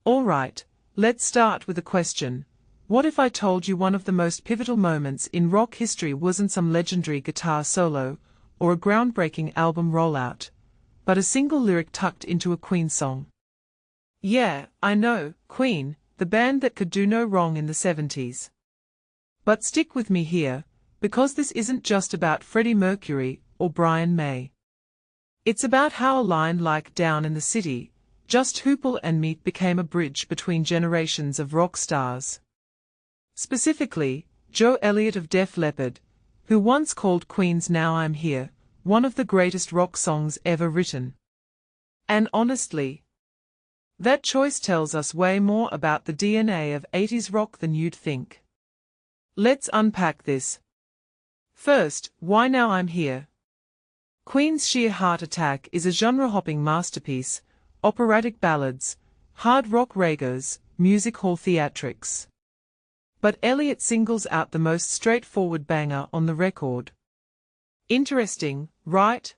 Alright, let's start with a question. What if I told you one of the most pivotal moments in rock history wasn't some legendary guitar solo, or a groundbreaking album rollout, but a single lyric tucked into a Queen song? Yeah, I know, Queen, the band that could do no wrong in the 70s. But stick with me here, because this isn't just about Freddie Mercury or Brian May. It's about how a line like Down in the City, Just Hoople and Me became a bridge between generations of rock stars. Specifically, Joe Elliott of Def Leppard, who once called Queen's Now I'm Here one of the greatest rock songs ever written. And honestly, that choice tells us way more about the DNA of 80s rock than you'd think. Let's unpack this. First, why Now I'm Here? Queen's sheer heart attack is a genre-hopping masterpiece, operatic ballads, hard rock ragas, music hall theatrics. But Elliott singles out the most straightforward banger on the record. Interesting, right?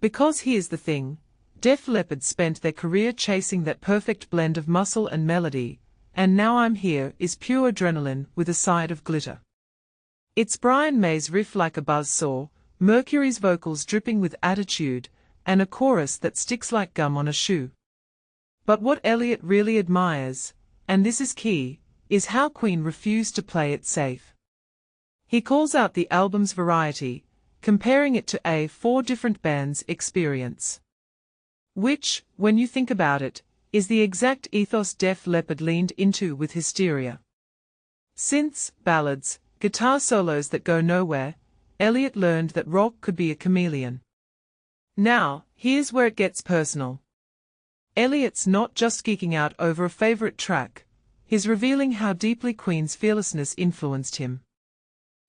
Because here's the thing, Def Leppard spent their career chasing that perfect blend of muscle and melody, and Now I'm Here is pure adrenaline with a side of glitter. It's Brian May's riff like a buzzsaw, Mercury's vocals dripping with attitude, and a chorus that sticks like gum on a shoe. But what Elliott really admires, and this is key, is how Queen refused to play it safe. He calls out the album's variety, comparing it to a 4 different bands experience. Which, when you think about it, is the exact ethos Def Leppard leaned into with Hysteria. Synths, ballads, guitar solos that go nowhere, Elliott learned that rock could be a chameleon. Now, here's where it gets personal. Elliott's not just geeking out over a favorite track, he's revealing how deeply Queen's fearlessness influenced him.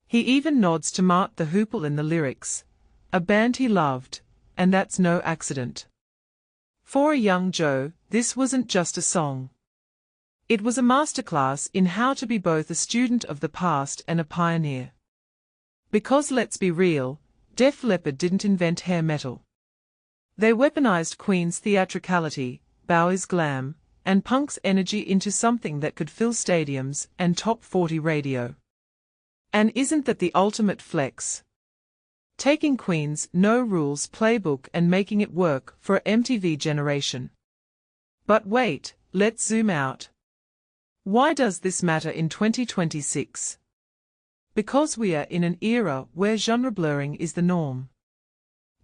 He even nods to Mott the Hoople in the lyrics, a band he loved, and that's no accident. For a young Joe, this wasn't just a song. It was a masterclass in how to be both a student of the past and a pioneer. Because let's be real, Def Leppard didn't invent hair metal. They weaponized Queen's theatricality, Bowie's glam, and punk's energy into something that could fill stadiums and top 40 radio. And isn't that the ultimate flex? Taking Queen's No Rules playbook and making it work for a MTV generation. But wait, let's zoom out. Why does this matter in 2026? Because we are in an era where genre blurring is the norm.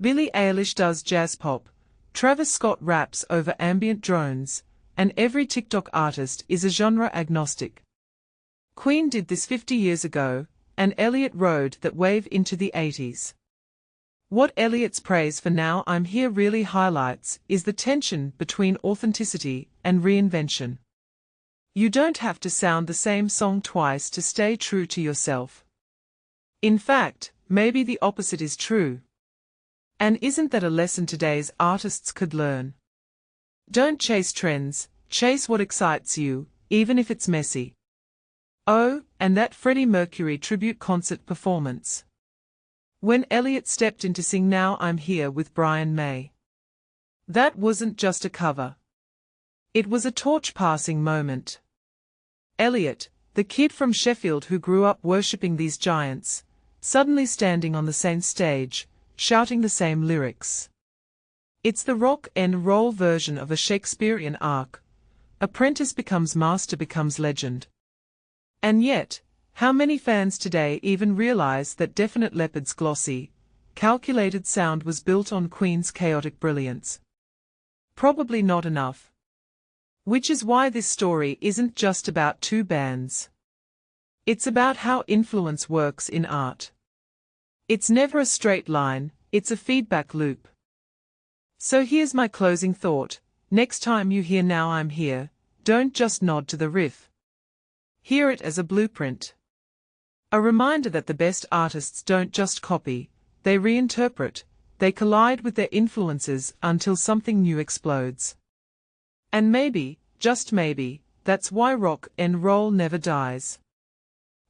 Billie Eilish does jazz pop, Travis Scott raps over ambient drones, and every TikTok artist is a genre agnostic. Queen did this 50 years ago, and Elliott rode that wave into the 80s. What Elliott's praise for Now I'm Here really highlights is the tension between authenticity and reinvention. You don't have to sound the same song twice to stay true to yourself. In fact, maybe the opposite is true. And isn't that a lesson today's artists could learn? Don't chase trends, chase what excites you, even if it's messy. Oh, and that Freddie Mercury tribute concert performance. When Elliott stepped in to sing Now I'm Here with Brian May. That wasn't just a cover. It was a torch-passing moment. Elliott, the kid from Sheffield who grew up worshipping these giants, suddenly standing on the same stage, shouting the same lyrics. It's the rock and roll version of a Shakespearean arc. Apprentice becomes master becomes legend. And yet, how many fans today even realize that Def Leppard's glossy, calculated sound was built on Queen's chaotic brilliance? Probably not enough. Which is why this story isn't just about 2 bands. It's about how influence works in art. It's never a straight line, it's a feedback loop. So here's my closing thought. Next time you hear Now I'm Here, don't just nod to the riff. Hear it as a blueprint. A reminder that the best artists don't just copy, they reinterpret, they collide with their influences until something new explodes. And maybe, just maybe, that's why rock and roll never dies.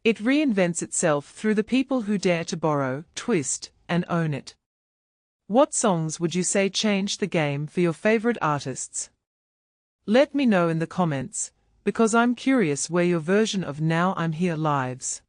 It reinvents itself through the people who dare to borrow, twist, and own it. What songs would you say changed the game for your favorite artists? Let me know in the comments, because I'm curious where your version of Now I'm Here lives.